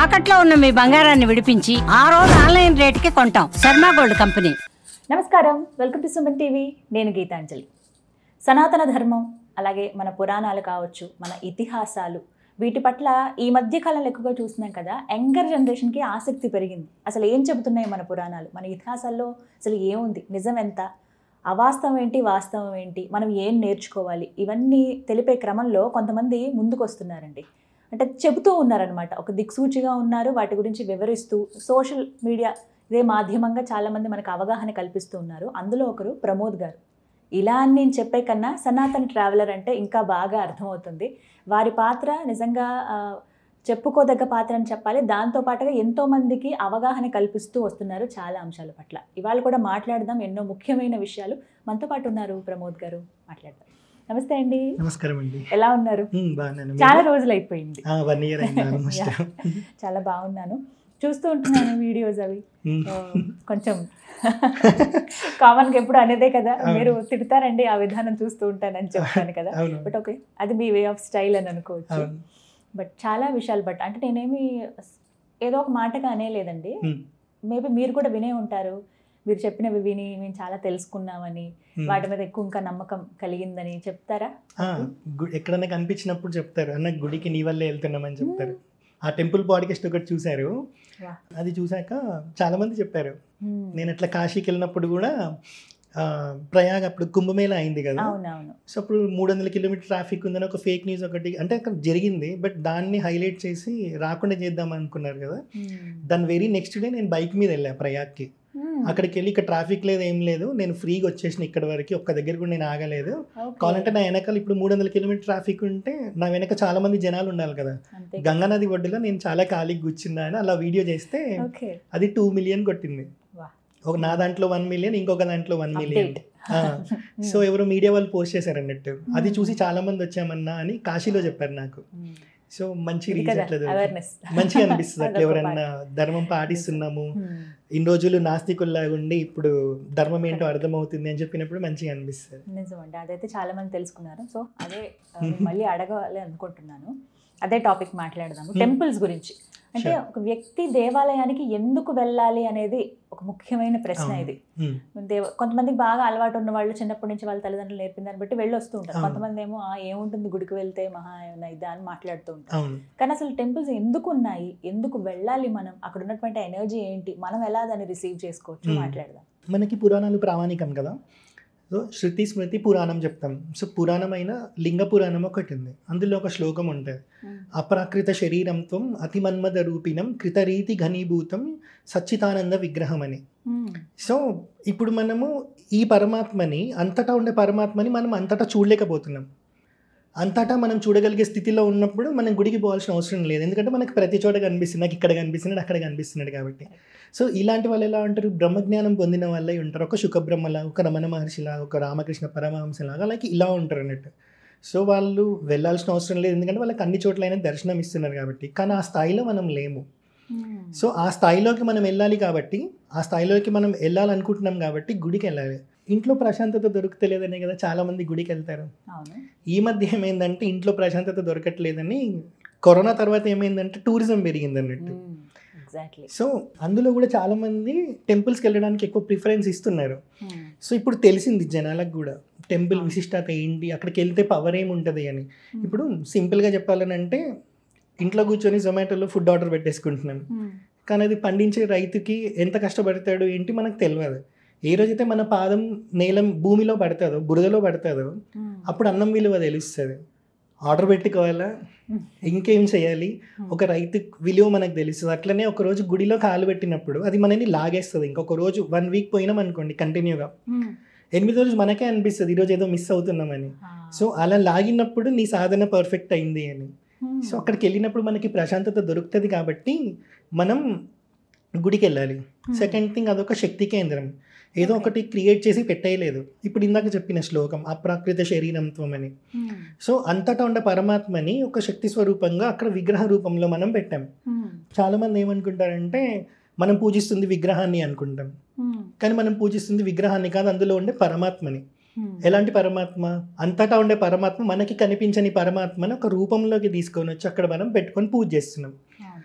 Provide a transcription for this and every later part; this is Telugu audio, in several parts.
తాకట్లో ఉన్న మీ బంగారాన్ని విడిపించి ఆ రోజు ఆన్లైన్ రేటుకి కొంటాం. Sharma gold company. నమస్కారం, వెల్కమ్ టు సుమన్ టీవీ. నేను గీతాంజలి. సనాతన ధర్మం, అలాగే మన పురాణాలు కావచ్చు, మన ఇతిహాసాలు, వీటి పట్ల ఈ మధ్య కాలంలో ఎక్కువగా చూస్తున్నాం కదా. యంగర్ జనరేషన్కి ఆసక్తి పెరిగింది. అసలు ఏం చెబుతున్నాయి మన పురాణాలు, మన ఇతిహాసాల్లో అసలు ఏముంది, నిజం ఎంత, అవాస్తవం ఏంటి, వాస్తవం ఏంటి, మనం ఏం నేర్చుకోవాలి, ఇవన్నీ తెలిపే క్రమంలో కొంతమంది ముందుకు వస్తున్నారండి. అంటే చెబుతూ ఉన్నారనమాట, ఒక దిక్సూచిగా ఉన్నారు, వాటి గురించి వివరిస్తూ సోషల్ మీడియా ఇదే మాధ్యమంగా చాలామంది మనకు అవగాహన కల్పిస్తూ ఉన్నారు. అందులో ఒకరు ప్రమోద్ గారు. ఇలా అని నేను చెప్పే కన్నా సనాతన ట్రావెలర్ అంటే ఇంకా బాగా అర్థమవుతుంది. వారి పాత్ర నిజంగా చెప్పుకోదగ్గ పాత్ర అని చెప్పాలి. దాంతోపాటుగా ఎంతోమందికి అవగాహన కల్పిస్తూ వస్తున్నారు చాలా అంశాల పట్ల. ఇవాళ కూడా మాట్లాడదాం ఎన్నో ముఖ్యమైన విషయాలు. మనతో పాటు ఉన్నారు ప్రమోద్ గారు, మాట్లాడదాం. నమస్తే అండి. నమస్కారం అండి. ఎలా ఉన్నారు? చాలా రోజులు అయిపోయింది. చాలా బాగున్నాను. చూస్తూ ఉంటున్నాను వీడియోస్, అవి కొంచెం కామన్గా ఎప్పుడు అనేదే కదా, మీరు తిడతారండి ఆ విధానం చూస్తూ ఉంటానని చెప్తాను కదా. బట్ ఓకే, అది మీ వే ఆఫ్ స్టైల్ అని అనుకోవచ్చు. బట్ చాలా విషయాలు బట్ అంటే నేనేమి ఏదో ఒక మాటగా అనేలేదండి. మేబీ మీరు కూడా వినే ఉంటారు. మీరు చెప్పినవి విని మేము చాలా తెలుసుకున్నామని, వాటి మీద ఎక్కువ ఇంకా నమ్మకం కలిగిందని చెప్తారా? ఎక్కడన్నా కనిపించినప్పుడు చెప్తారు, అన్న గుడికి నీ వల్లే వెళ్తున్నామని చెప్తారు. ఆ టెంపుల్ పాడ్కాస్ట్ ఒకటి చూశారు, అది చూసాక చాలా మంది చెప్పారు. నేను అట్లా కాశీకి వెళ్ళినప్పుడు కూడా ప్రయాగ్ అప్పుడు కుంభమేళ అయింది కదా, సో అప్పుడు 300 కిలోమీటర్ ట్రాఫిక్ ఉందని ఒక ఫేక్ న్యూస్ ఒకటి అంటే అక్కడ జరిగింది. బట్ దాన్ని హైలైట్ చేసి రాకుండా చేద్దాం అనుకున్నారు కదా. దాని వెరీ నెక్స్ట్ డే నేను బైక్ మీద వెళ్ళా ప్రయాగ్కి. అక్కడికి వెళ్ళి ఇక్కడ ట్రాఫిక్ లేదు, ఏం లేదు, నేను ఫ్రీగా వచ్చేసిన ఇక్కడ వరకు, ఒక్క దగ్గర కూడా నేను ఆగలేదు. కావాలంటే నా వెనకాల ఇప్పుడు 300 కిలోమీటర్ ట్రాఫిక్ ఉంటే నా వెనక చాలా మంది జనాలు ఉండాలి కదా, గంగానది ఒడ్డులో నేను చాలా ఖాళీగా కూర్చున్నా అని అలా వీడియో చేస్తే అది 2 మిలియన్ కొట్టింది. ఒక నా దాంట్లో 1 మిలియన్, ఇంకొక దాంట్లో 1 మిలియన్. సో ఎవరో మీడియా వాళ్ళు పోస్ట్ చేశారు అన్నట్టు. అది చూసి చాలా మంది వచ్చామన్నా అని కాశీలో చెప్పారు నాకు. సో మంచి రీచ్ అట్లా మంచిగా అనిపిస్తుంది. అట్లా ఎవరన్నా ధర్మం పాటిస్తున్నాము, ఇన్ని రోజులు నాస్తికుల్లాగా ఉండి ఇప్పుడు ధర్మం ఏంటో అర్థమవుతుంది అని చెప్పినప్పుడు మంచిగా అనిపిస్తుంది. నిజమండి, అదైతే చాలా మంది తెలుసుకున్నారు. సో అదే మళ్ళీ అడగాలి అనుకుంటున్నాను. అదే టాపిక్ మాట్లాడదాము, టెంపుల్స్ గురించి. అంటే ఒక వ్యక్తి దేవాలయానికి ఎందుకు వెళ్ళాలి అనేది ఒక ముఖ్యమైన ప్రశ్న ఇది. కొంతమందికి బాగా అలవాటు ఉన్న వాళ్ళు చిన్నప్పటి నుంచి వాళ్ళ తల్లిదండ్రులు నేర్పిన దాన్ని బట్టి వెళ్ళి వస్తూ ఉంటారు. కొంతమంది ఏమో ఏముంటుంది గుడికి వెళ్తే మహా ఇదా అని మాట్లాడుతూ ఉంటారు. కానీ అసలు టెంపుల్స్ ఎందుకు ఉన్నాయి, ఎందుకు వెళ్ళాలి, మనం అక్కడ ఉన్నటువంటి ఎనర్జీ ఏంటి, మనం ఎలా దాన్ని రిసీవ్ చేసుకోవచ్చు, మాట్లాడదాం. మనకి పురాణాలు ప్రామాణికం కదా. సో శృతి స్మృతి పురాణం చెప్తాం. సో పురాణమైన లింగ పురాణం ఒకటి ఉంది, అందులో ఒక శ్లోకం ఉంటుంది, అప్రాకృత శరీరంతో అతిమన్మద రూపిణం కృతరీతి ఘనీభూతం సచ్చితానంద విగ్రహం అని. సో ఇప్పుడు మనము ఈ పరమాత్మని, అంతటా ఉండే పరమాత్మని మనం అంతటా చూడలేకపోతున్నాం. అంతటా మనం చూడగలిగే స్థితిలో ఉన్నప్పుడు మనం గుడికి పోవాల్సిన అవసరం లేదు, ఎందుకంటే మనకు ప్రతి చోట కనిపిస్తుంది. నాకు ఇక్కడ కనిపిస్తున్నాడు, అక్కడ కనిపిస్తున్నాడు కాబట్టి. సో ఇలాంటి వాళ్ళు ఎలా ఉంటారు, బ్రహ్మజ్ఞానం పొందిన వాళ్ళే ఉంటారు. ఒక శుకబ్రహ్మలా, ఒక రమణ మహర్షిలా, ఒక రామకృష్ణ పరమహంసలాగా అలాగే ఇలా ఉంటారు అన్నట్టు. సో వాళ్ళు వెళ్ళాల్సిన అవసరం లేదు, ఎందుకంటే వాళ్ళకి అన్ని చోట్లైనా దర్శనం ఇస్తున్నారు కాబట్టి. కానీ ఆ స్థాయిలో మనం లేము. సో ఆ స్థాయిలోకి మనం వెళ్ళాలి కాబట్టి, ఆ స్థాయిలోకి మనం వెళ్ళాలనుకుంటున్నాం కాబట్టి గుడికి వెళ్ళాలి. ఇంట్లో ప్రశాంతత దొరుకుతలేదనే కదా చాలా మంది గుడికి వెళ్తారు. ఈ మధ్య ఏమైందంటే ఇంట్లో ప్రశాంతత దొరకట్లేదని, కరోనా తర్వాత ఏమైందంటే టూరిజం పెరిగింది అన్నట్టు. సో అందులో కూడా చాలా మంది టెంపుల్స్కి వెళ్ళడానికి ఎక్కువ ప్రిఫరెన్స్ ఇస్తున్నారు. సో ఇప్పుడు తెలిసింది జనాలకు కూడా టెంపుల్ విశిష్టత ఏంటి, అక్కడికి వెళ్తే పవర్ ఏముంటుంది అని. ఇప్పుడు సింపుల్గా చెప్పాలని అంటే ఇంట్లో కూర్చొని జొమాటోలో ఫుడ్ ఆర్డర్ పెట్టేసుకుంటున్నాం, కానీ అది పండించే రైతుకి ఎంత కష్టపడతాడు ఏంటి మనకు తెలియదు. ఏ రోజైతే మన పాదం భూమిలో పడుతుందో, బురదలో పడుతుందో, అప్పుడు అన్నం విలువ తెలుస్తుంది. ఆర్డర్ పెట్టుకోవాలా, ఇంకేం చేయాలి, ఒక రైతు విలువ మనకు తెలుస్తుంది. అట్లనే ఒకరోజు గుడిలో కాలు పెట్టినప్పుడు అది మనని లాగేస్తుంది. ఇంకొక రోజు 1 వీక్ పోయినాం అనుకోండి కంటిన్యూగా, 8వ రోజు మనకే అనిపిస్తుంది ఈరోజు ఏదో మిస్ అవుతున్నామని. సో అలా లాగినప్పుడు నీ సాధన పర్ఫెక్ట్ అయింది అని. సో అక్కడికి వెళ్ళినప్పుడు మనకి ప్రశాంతత దొరుకుతుంది కాబట్టి మనం గుడికి వెళ్ళాలి. సెకండ్ థింగ్, అదొక శక్తి కేంద్రం, ఏదో ఒకటి క్రియేట్ చేసి పెట్టేయలేదు. ఇప్పుడు ఇందాక చెప్పిన శ్లోకం అప్రాకృత శరీరంత్వం అని. సో అంతటా ఉండే పరమాత్మని ఒక శక్తి స్వరూపంగా అక్కడ విగ్రహ రూపంలో మనం పెట్టాం. చాలా మంది ఏమనుకుంటారంటే మనం పూజిస్తుంది విగ్రహాన్ని అనుకుంటాం, కానీ మనం పూజిస్తుంది విగ్రహాన్ని కాదు, అందులో ఉండే పరమాత్మని. ఎలాంటి పరమాత్మ? అంతటా ఉండే పరమాత్మ, మనకి కనిపించని పరమాత్మని ఒక రూపంలోకి తీసుకొని వచ్చి అక్కడ మనం పెట్టుకొని పూజ చేస్తున్నాం.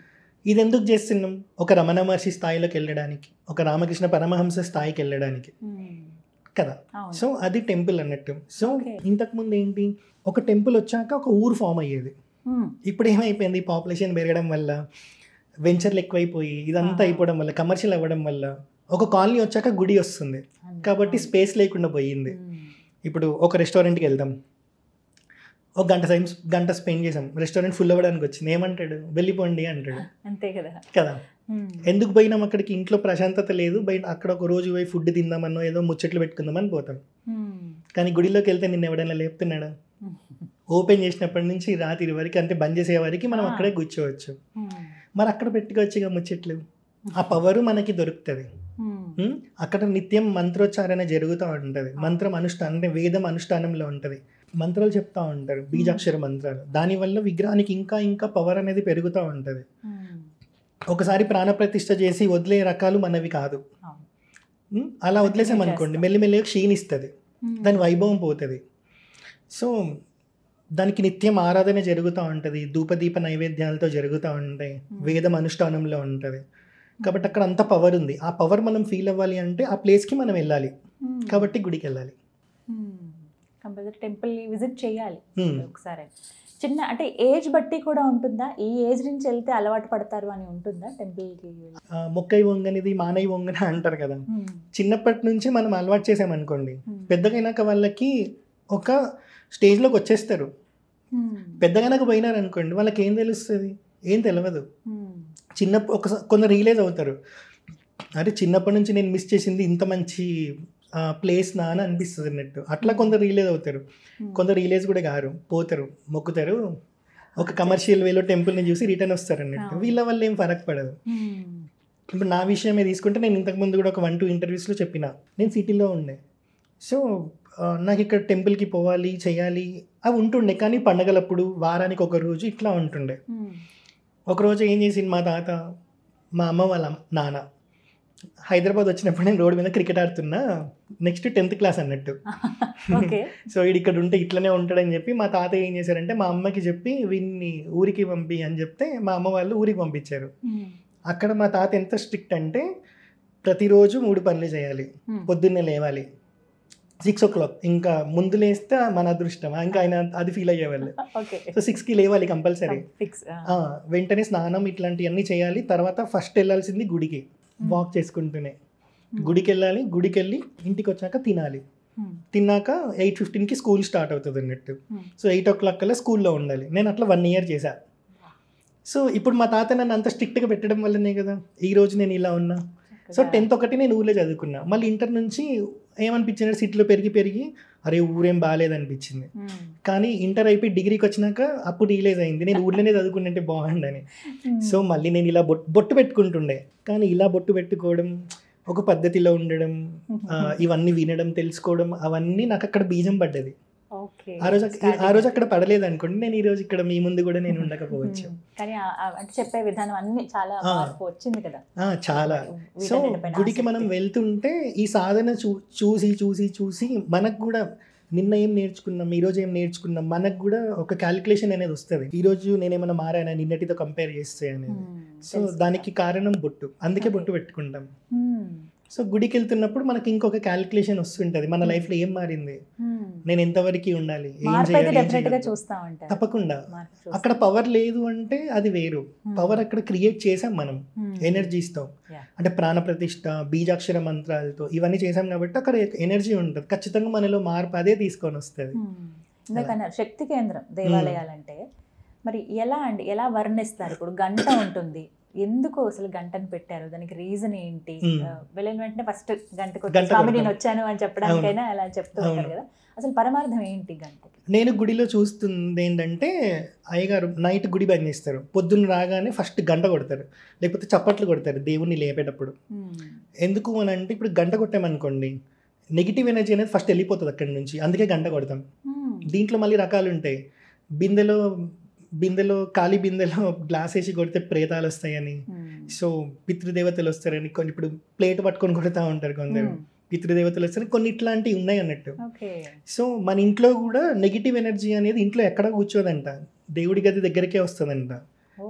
ఇది ఎందుకు చేస్తున్నాం? ఒక రమణ మహర్షి స్థాయిలోకి వెళ్ళడానికి, ఒక రామకృష్ణ పరమహంస స్థాయికి వెళ్ళడానికి కదా. సో అది టెంపుల్ అన్నట్టు. సో ఇంతకుముందు ఏంటి, ఒక టెంపుల్ వచ్చాక ఒక ఊరు ఫామ్ అయ్యేది. ఇప్పుడు ఏమైపోయింది, పాపులేషన్ పెరగడం వల్ల, వెంచర్లు ఎక్కువైపోయి ఇదంతా అయిపోవడం వల్ల, కమర్షియల్ అవ్వడం వల్ల ఒక కాలనీ వచ్చాక గుడి వస్తుంది కాబట్టి స్పేస్ లేకుండా పోయింది. ఇప్పుడు ఒక రెస్టారెంట్కి వెళ్దాం, ఒక గంట స్పెండ్ చేసాం, రెస్టారెంట్ ఫుల్ అవ్వడానికి వచ్చింది, ఏమంటాడు, వెళ్ళిపోండి అంటాడు. అంతే కదా కదా. ఎందుకు పోయినాం అక్కడికి? ఇంట్లో ప్రశాంతత లేదు, బయట అక్కడ ఒక రోజు పోయి ఫుడ్ తిందామన్నో ఏదో ముచ్చట్లు పెట్టుకుందామని పోతాం. కానీ గుడిలోకి వెళ్తే నిన్న ఎవడైనా లేపుతున్నాడా? ఓపెన్ చేసినప్పటి నుంచి రాత్రి వరకు, అంటే బంద్ చేసే వరకు మనం అక్కడే కూర్చోవచ్చు. మరి అక్కడ పెట్టుకోవచ్చు ఇక ముచ్చట్లు. ఆ పవరు మనకి దొరుకుతుంది. అక్కడ నిత్యం మంత్రోచ్చారణ జరుగుతూ ఉంటుంది. మంత్రం అనుష్ఠానం అంటే వేదం అనుష్ఠానంలో ఉంటుంది. మంత్రాలు చెప్తా ఉంటారు, బీజాక్షర మంత్రాలు. దానివల్ల విగ్రహానికి ఇంకా ఇంకా పవర్ అనేది పెరుగుతూ ఉంటుంది. ఒకసారి ప్రాణప్రతిష్ఠ చేసి వదిలే రకాలు మనవి కాదు. అలా వదిలేసామనుకోండి మెల్లిమెల్లిగా క్షీణిస్తుంది, దాని వైభవం పోతుంది. సో దానికి నిత్యం ఆరాధన జరుగుతూ ఉంటుంది, ధూపదీప నైవేద్యాలతో జరుగుతూ ఉంటాయి, వేదం అనుష్ఠానంలో ఉంటుంది. కాబట్టి అక్కడ అంత పవర్ ఉంది. ఆ పవర్ మనం ఫీల్ అవ్వాలి అంటే ఆ ప్లేస్కి మనం వెళ్ళాలి. కాబట్టి గుడికి వెళ్ళాలి, కంపల్సరీ టెంపుల్ విజిట్ చేయాలి ఒకసారి. చిన్న అంటే ఏజ్ బట్టి కూడా ఉంటుందా? ఈ ఏజ్ నుంచి వెళ్తే అలవాటు పడతారు అని ఉంటుందా టెంపుల్కి? మొక్కై వంగనిది మానై వంగని అంటారు కదా. చిన్నప్పటి నుంచి మనం అలవాటు చేసామనుకోండి, పెద్దగైనాక వాళ్ళకి ఒక స్టేజ్లోకి వచ్చేస్తారు. పెద్దగైనాక పోయినారనుకోండి వాళ్ళకి ఏం తెలుస్తుంది? ఏం తెలియదు. కొందరు రియలైజ్ అవుతారు, అరే చిన్నప్పటి నుంచి నేను మిస్ చేసింది ఇంత మంచి ప్లేస్ నా అని అనిపిస్తుంది అన్నట్టు. అట్లా కొందరు రియలైజ్ అవుతారు. కొందరు రియలైజ్ కూడా కారు, పోతారు, మొక్కుతారు, ఒక కమర్షియల్ వేలో టెంపుల్ని చూసి రిటర్న్ వస్తారు అన్నట్టు. వీళ్ళ వల్ల ఏం ఫరక్ పడదు. ఇప్పుడు నా విషయమే తీసుకుంటే, నేను ఇంతకుముందు కూడా ఒక 1-2 ఇంటర్వ్యూస్లో చెప్పిన, నేను సిటీలో ఉండే. సో నాకు ఇక్కడ టెంపుల్కి పోవాలి చేయాలి అవి ఉంటుండే. కానీ పండగలప్పుడు వారానికి ఒక రోజు ఇట్లా ఉంటుండే. ఒకరోజు ఏం చేసింది మా తాత, మా అమ్మ వాళ్ళ నాన్న హైదరాబాద్ వచ్చినప్పుడు నేను రోడ్డు మీద క్రికెట్ ఆడుతున్నా, నెక్స్ట్ 10th క్లాస్ అన్నట్టు. సో వీడు ఇక్కడ ఉంటే ఇట్లనే ఉంటాడని చెప్పి మా తాత ఏం చేశారంటే మా అమ్మకి చెప్పి వీడిని ఊరికి పంపి అని చెప్తే మా అమ్మ వాళ్ళు ఊరికి పంపించారు. అక్కడ మా తాత ఎంత స్ట్రిక్ట్ అంటే ప్రతిరోజు 3 పనులు చేయాలి. పొద్దున్నే లేవాలి 6 o'clock, ఇంకా ముందు లేస్తే మన అదృష్టం, ఇంకా ఆయన అది ఫీల్ అయ్యేవాళ్ళు. సో 6కి లేవాలి కంపల్సరీ. వెంటనే స్నానం ఇట్లాంటివన్నీ చేయాలి. తర్వాత ఫస్ట్ వెళ్ళాల్సింది గుడికి, వాక్ చేసుకుంటూనే గుడికి వెళ్ళాలి. గుడికి వెళ్ళి ఇంటికి వచ్చాక తినాలి. తిన్నాక 8:15కి స్కూల్ స్టార్ట్ అవుతుంది అన్నట్టు. సో 8 o'clock కల్లా స్కూల్లో ఉండాలి. నేను అట్లా 1 year చేశా. సో ఇప్పుడు మా తాత నన్ను అంత స్ట్రిక్ట్గా పెట్టడం వల్లనే కదా ఈరోజు నేను ఇలా ఉన్నా. సో 10th ఒకటి నేను ఊళ్ళో చదువుకున్నా. మళ్ళీ ఇంటర్ నుంచి ఏమనిపించింది, సిటీలో పెరిగి అరే ఊరేం బాగాలేదనిపించింది. కానీ ఇంటర్ అయిపోయి డిగ్రీకి వచ్చినాక అప్పుడు రియలైజ్ అయింది నేను ఊళ్ళోనే చదువుకుంటే బాగుండని. సో మళ్ళీ నేను ఇలా బొట్టు పెట్టుకుంటుండే. కానీ ఇలా బొట్టు పెట్టుకోవడం, ఒక పద్ధతిలో ఉండడం, ఇవన్నీ వినడం, తెలుసుకోవడం, అవన్నీ నాకు అక్కడ బీజం పడ్డది. ఆ రోజు అక్కడ పడలేదు అనుకోండి, నేను ఈ రోజు ఇక్కడ మీ ముందు కూడా నేను ఉండకపోవచ్చు. కానీ అంటే చెప్పే విధానం అన్ని చాలా మార్పు వచ్చింది కదా. చాలా. సో గుడికి మనం వెళ్తుంటే ఈ సాధన చూసి చూసి చూసి మనకు కూడా నిన్న ఏం నేర్చుకున్నాం, ఈరోజు ఏం నేర్చుకున్నాం, మనకు కూడా ఒక క్యాలిక్యులేషన్ అనేది వస్తుంది. ఈరోజు నేనేమన్నా మారానా నిన్నటితో కంపేర్ చేస్తే అనేది. సో దానికి కారణం బొట్టు, అందుకే బొట్టు పెట్టుకుంటాం. సో గుడికి వెళ్తున్నప్పుడు మనకి ఇంకొక క్యాలిక్యులేషన్ వస్తుంటుంది, మన లైఫ్లో ఏం మారింది, నేను ఎంతవరకు ఉండాలి, ఏం చేయాలి. తప్పకుండా అక్కడ పవర్ లేదు అంటే అది వేరు. పవర్ అక్కడ క్రియేట్ చేసాం మనం ఎనర్జీస్తో, అంటే ప్రాణప్రతిష్ఠ, బీజాక్షర మంత్రాలతో ఇవన్నీ చేసాం కాబట్టి అక్కడ ఎనర్జీ ఉంటుంది. ఖచ్చితంగా మనలో మార్పు అదే తీసుకొని వస్తుంది. శక్తి కేంద్రం దేవాలయాలంటే మరి ఎలా వర్ణిస్తారు? ఇప్పుడు గంట ఉంటుంది, ఎందుకు అసలు గంటను పెట్టారు, దానికి రీజన్ ఏంటి? వెళ్ళిన వెంటనే ఫస్ట్ గంటకు స్వామి నేను వచ్చాను అని చెప్పడానికైనా అలా చెప్తూ ఉంటారు కదా, అసలు పరమార్థం ఏంటి గంటకి? నేను గుడిలో చూస్తుంది ఏంటంటే అయ్యగారు నైట్ గుడి బంద్ చేస్తారు, పొద్దున్న రాగానే ఫస్ట్ గంట కొడతారు, లేకపోతే చప్పట్లు కొడతారు దేవుణ్ణి లేపేటప్పుడు. ఎందుకు అని అంటే ఇప్పుడు గంట కొట్టామనుకోండి నెగిటివ్ ఎనర్జీ అనేది ఫస్ట్ వెళ్ళిపోతుంది అక్కడి నుంచి, అందుకే గంట కొడతాం. దీంట్లో మళ్ళీ రకాలు ఉంటాయి. బిందెలో ఖాళీ బిందెలో గ్లాస్ వేసి కొడితే ప్రేతాలు వస్తాయని, సో పితృదేవతలు వస్తారని, కొన్ని ఇప్పుడు ప్లేట్ పట్టుకొని కొడుతూ ఉంటారు కొందరు, పితృదేవతలు వస్తారని, కొన్ని ఇట్లాంటివి ఉన్నాయి అన్నట్టు. సో మన ఇంట్లో కూడా నెగిటివ్ ఎనర్జీ అనేది ఇంట్లో ఎక్కడ కూర్చోదంట, దేవుడి గది దగ్గరికే వస్తుందంట.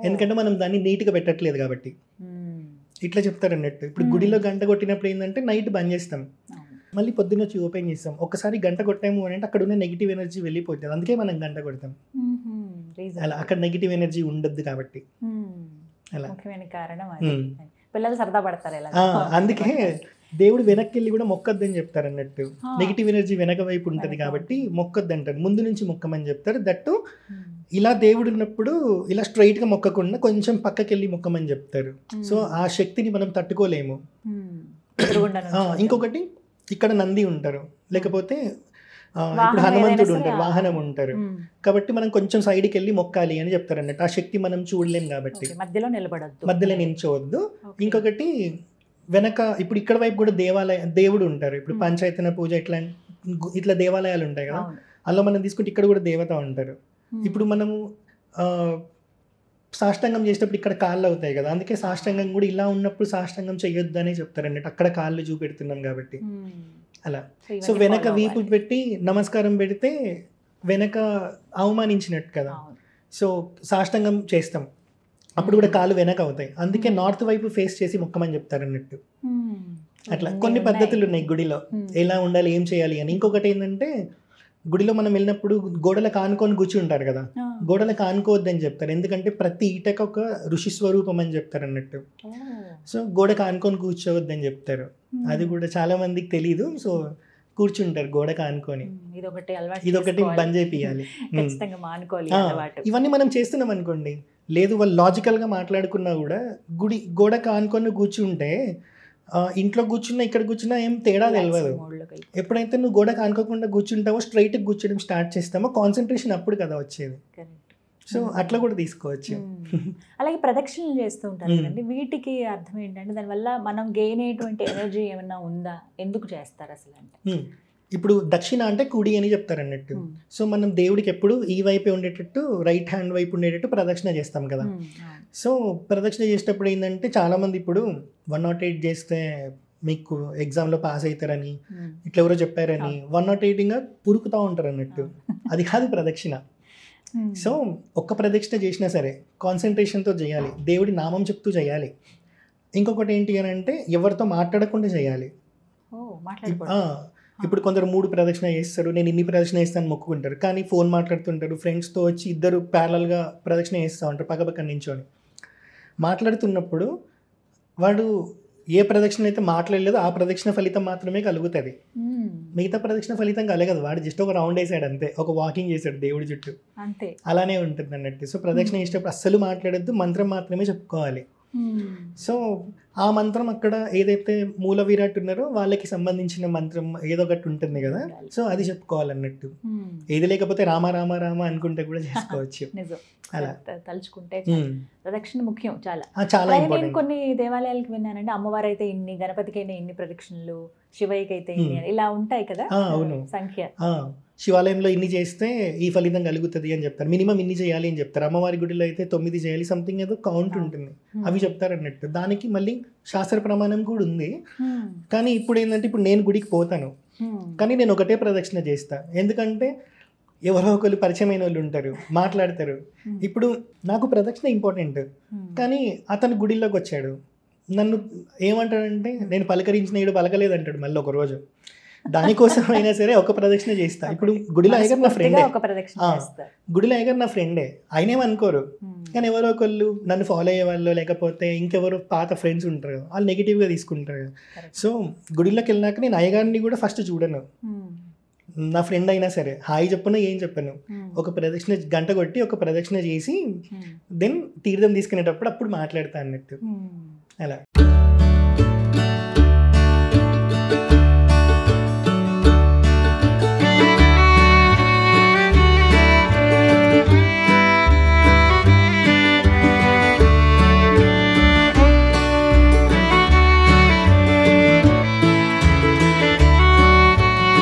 ఎందుకంటే మనం దాన్ని నీట్గా పెట్టట్లేదు కాబట్టి. ఇట్లా చెప్తారు అన్నట్టు. ఇప్పుడు గుడిలో గంట కొట్టినప్పుడు ఏంటంటే నైట్ బంద్ చేస్తాం, మళ్ళీ పొద్దున్న వచ్చి ఓపెన్ చేస్తాం. ఒకసారి గంట కొట్టాము అని అంటే అక్కడ ఉన్న నెగిటివ్ ఎనర్జీ వెళ్ళిపోతుంది, అందుకే మనం గంట కొడతాం. అలా అక్కడ నెగిటివ్ ఎనర్జీ ఉండద్దు కాబట్టి. అలా ముఖ్యమైన కారణం అది. పిల్లలు సరదా పడతారు ఇలా. అందుకే దేవుడు వెనక్కి వెళ్ళి కూడా మొక్కొద్దని చెప్తారు అన్నట్టు. నెగిటివ్ ఎనర్జీ వెనక వైపు ఉంటుంది కాబట్టి మొక్కొద్దు అంటారు, ముందు నుంచి మొక్కమని చెప్తారు. దట్టు ఇలా దేవుడు ఉన్నప్పుడు ఇలా స్ట్రైట్ గా మొక్కకుండా కొంచెం పక్కకి వెళ్ళి మొక్కమని చెప్తారు. సో ఆ శక్తిని మనం తట్టుకోలేము. ఇంకొకటి ఇక్కడ నంది ఉంటారు, లేకపోతే ఇప్పుడు హనుమంతుడు ఉంటారు, వాహనం ఉంటారు, కాబట్టి మనం కొంచెం సైడ్కి వెళ్ళి మొక్కాలి అని చెప్తారు అన్నట్టు. ఆ శక్తి మనం చూడలేం కాబట్టి మధ్యలో నిలబడద్దు, మధ్యలో నిల్చోవద్దు. ఇంకొకటి వెనక ఇప్పుడు ఇక్కడ వైపు కూడా దేవుడు ఉంటారు. ఇప్పుడు పంచాయతన పూజ ఇట్లా దేవాలయాలు ఉంటాయి కదా, అలా మనం తీసుకుంటే ఇక్కడ కూడా దేవత ఉంటారు. ఇప్పుడు మనము సాష్టాంగం చేసేటప్పుడు ఇక్కడ కాళ్ళు అవుతాయి కదా, అందుకే సాష్టాంగం కూడా ఇలా ఉన్నప్పుడు సాష్టాంగం చెయ్యొద్దు అని చెప్తారు అన్నట్టు. అక్కడ కాళ్ళు చూపెడుతున్నాం కాబట్టి అలా. సో వెనక వీపు పెట్టి నమస్కారం పెడితే వెనక అవమానించినట్టు కదా. సో సాష్టాంగం చేస్తాం, అప్పుడు కూడా కాళ్ళు వెనక అవుతాయి. అందుకే నార్త్ వైపు ఫేస్ చేసి మొక్కమని చెప్తారు అన్నట్టు. అట్లా కొన్ని పద్ధతులు ఉన్నాయి గుడిలో ఎలా ఉండాలి, ఏం చేయాలి అని. ఇంకొకటి ఏంటంటే గుడిలో మనం వెళ్ళినప్పుడు గోడలకు ఆనుకొని కూర్చుంటారు కదా, గోడలకు ఆనుకోవద్దని చెప్తారు. ఎందుకంటే ప్రతి ఈటకు ఒక ఋషి స్వరూపం అని చెప్తారు అన్నట్టు. సో గోడకు ఆనుకొని కూర్చోవద్దని చెప్తారు. అది కూడా చాలా మందికి తెలీదు. సో కూర్చుంటారు గోడకు ఆనుకొని. ఇదొకటి బంద్ చేపియాలి. ఇవన్నీ మనం చేస్తున్నాం అనుకోండి, లేదు వాళ్ళు లాజికల్గా మాట్లాడుకున్నా కూడా గోడకు ఆనుకొని కూర్చుంటే ఇంట్లో కూర్చున్నా ఇక్కడ కూర్చున్నా ఏం తేడా తెలియదు. ఎప్పుడైతే నువ్వు గోడకు ఆనుకోకుండా కూర్చుంటావో స్ట్రైట్గా కూర్చోడం స్టార్ట్ చేస్తామో కాన్సన్ట్రేషన్ అప్పుడు కదా వచ్చేది. సో అట్లా కూడా తీసుకోవచ్చు. అలాగే ప్రదక్షిణలు చేస్తూ ఉంటారు కదండి, వీటికి అర్థం ఏంటంటే దానివల్ల మనం గెయిన్ అయ్యేటువంటి ఎనర్జీ ఏమైనా ఉందా, ఎందుకు చేస్తారు అసలు అంటే? ఇప్పుడు దక్షిణ అంటే కుడి అని చెప్తారు అన్నట్టు. సో మనం దేవుడికి ఎప్పుడు ఈ వైపే ఉండేటట్టు, రైట్ హ్యాండ్ వైపు ఉండేటట్టు ప్రదక్షిణ చేస్తాం కదా. సో ప్రదక్షిణ చేసేటప్పుడు ఏంటంటే చాలామంది ఇప్పుడు 108 చేస్తే మీకు ఎగ్జామ్లో పాస్ అవుతారని ఇట్లా ఎవరో చెప్పారని 108 ఇంకా పురుకుతూ ఉంటారు అన్నట్టు. అది కాదు ప్రదక్షిణ. సో ఒక్క ప్రదక్షిణ చేసినా సరే కాన్సన్ట్రేషన్తో చేయాలి, దేవుడి నామం చెప్తూ చేయాలి. ఇంకొకటి ఏంటి అని అంటే ఎవరితో మాట్లాడకుండా చేయాలి. ఇప్పుడు కొందరు 3 ప్రదక్షిణ చేస్తారు, నేను ఇన్ని ప్రదక్షిణ చేస్తాను మొక్కుకుంటారు, కానీ ఫోన్ మాట్లాడుతుంటారు. ఫ్రెండ్స్తో వచ్చి ఇద్దరు ప్యారలల్గా ప్రదక్షిణ చేస్తూ ఉంటారు పక్కపక్క నించొని. మాట్లాడుతున్నప్పుడు వాడు ఏ ప్రదక్షిణ అయితే మాట్లాడలేదో ఆ ప్రదక్షిణ ఫలితం మాత్రమే కలుగుతుంది, మిగతా ప్రదక్షిణ ఫలితం కలగదు. వాడు జస్ట్ ఒక రౌండ్ వేసాడు అంతే, ఒక వాకింగ్ చేశాడు దేవుడి చుట్టూ, అంతే. అలానే ఉంటుంది అన్నట్టు. సో ప్రదక్షిణ చేసేటప్పుడు అస్సలు మాట్లాడద్దు, మంత్రం మాత్రమే చెప్పుకోవాలి. సో ఆ మంత్రం అక్కడ ఏదైతే మూల విరాట్ ఉన్నారో వాళ్ళకి సంబంధించిన మంత్రం ఏదో ఒకటి ఉంటుంది కదా, సో అది చెప్పుకోవాలన్నట్టు. ఏది లేకపోతే రామ రామ రామ అనుకుంటే కూడా చేసుకోవచ్చు. అలా తలుచుకుంటే ప్రదక్షిణ ముఖ్యం, చాలా చాలా ఇంపార్టెంట్. నేను కొన్ని దేవాలయాలకు విన్నానంటే అమ్మవారు అయితే ఇన్ని, గణపతికి అయినా ఇన్ని ప్రదక్షిణలు, శివయ్యకి అయితే ఇన్ని, ఇలా ఉంటాయి కదా. అవును, సంఖ్య. శివాలయంలో ఇన్ని చేస్తే ఈ ఫలితం కలుగుతుంది అని చెప్తారు, మినిమం ఇన్ని చేయాలి అని చెప్తారు. అమ్మవారి గుడిలో అయితే 9 చేయాలి, సంథింగ్ ఏదో కౌంట్ ఉంటుంది, అవి చెప్తారు అన్నట్టు. దానికి మళ్ళీ శాస్త్ర ప్రమాణం కూడా ఉంది. కానీ ఇప్పుడు ఏంటంటే ఇప్పుడు నేను గుడికి పోతాను, కానీ నేను ఒకటే ప్రదక్షిణ చేస్తా. ఎందుకంటే ఎవరో ఒకరు పరిచయమైన వాళ్ళు ఉంటారు, మాట్లాడతారు. ఇప్పుడు నాకు ప్రదక్షిణ ఇంపార్టెంట్, కానీ అతను గుడిలోకి వచ్చాడు, నన్ను ఏమంటాడంటే నేను పలకరించిన ఏడు పలకలేదంటాడు మళ్ళీ ఒక రోజు. దానికోసం అయినా సరే ఒక ప్రదక్షిణ చేస్తా. ఇప్పుడు గుడిలో అయ్యగారు నా ఫ్రెండే, గుడిలో అయ్యగారు నా ఫ్రెండే, ఆయనేమనుకోరు. కానీ ఎవరో ఒకళ్ళు నన్ను ఫాలో అయ్యే వాళ్ళు, లేకపోతే ఇంకెవరో పాత ఫ్రెండ్స్ ఉంటారు, వాళ్ళు నెగిటివ్గా తీసుకుంటారు. సో గుడిలోకి వెళ్ళినాక నేను అయ్యగారిని కూడా ఫస్ట్ చూడను, నా ఫ్రెండ్ అయినా సరే హాయ్ చెప్పను, ఏం చెప్పను. ఒక ప్రదక్షిణ గంట కొట్టి ఒక ప్రదక్షిణ చేసి దెన్ తీర్థం తీసుకునేటప్పుడు అప్పుడు మాట్లాడతా అన్నట్టు. అలా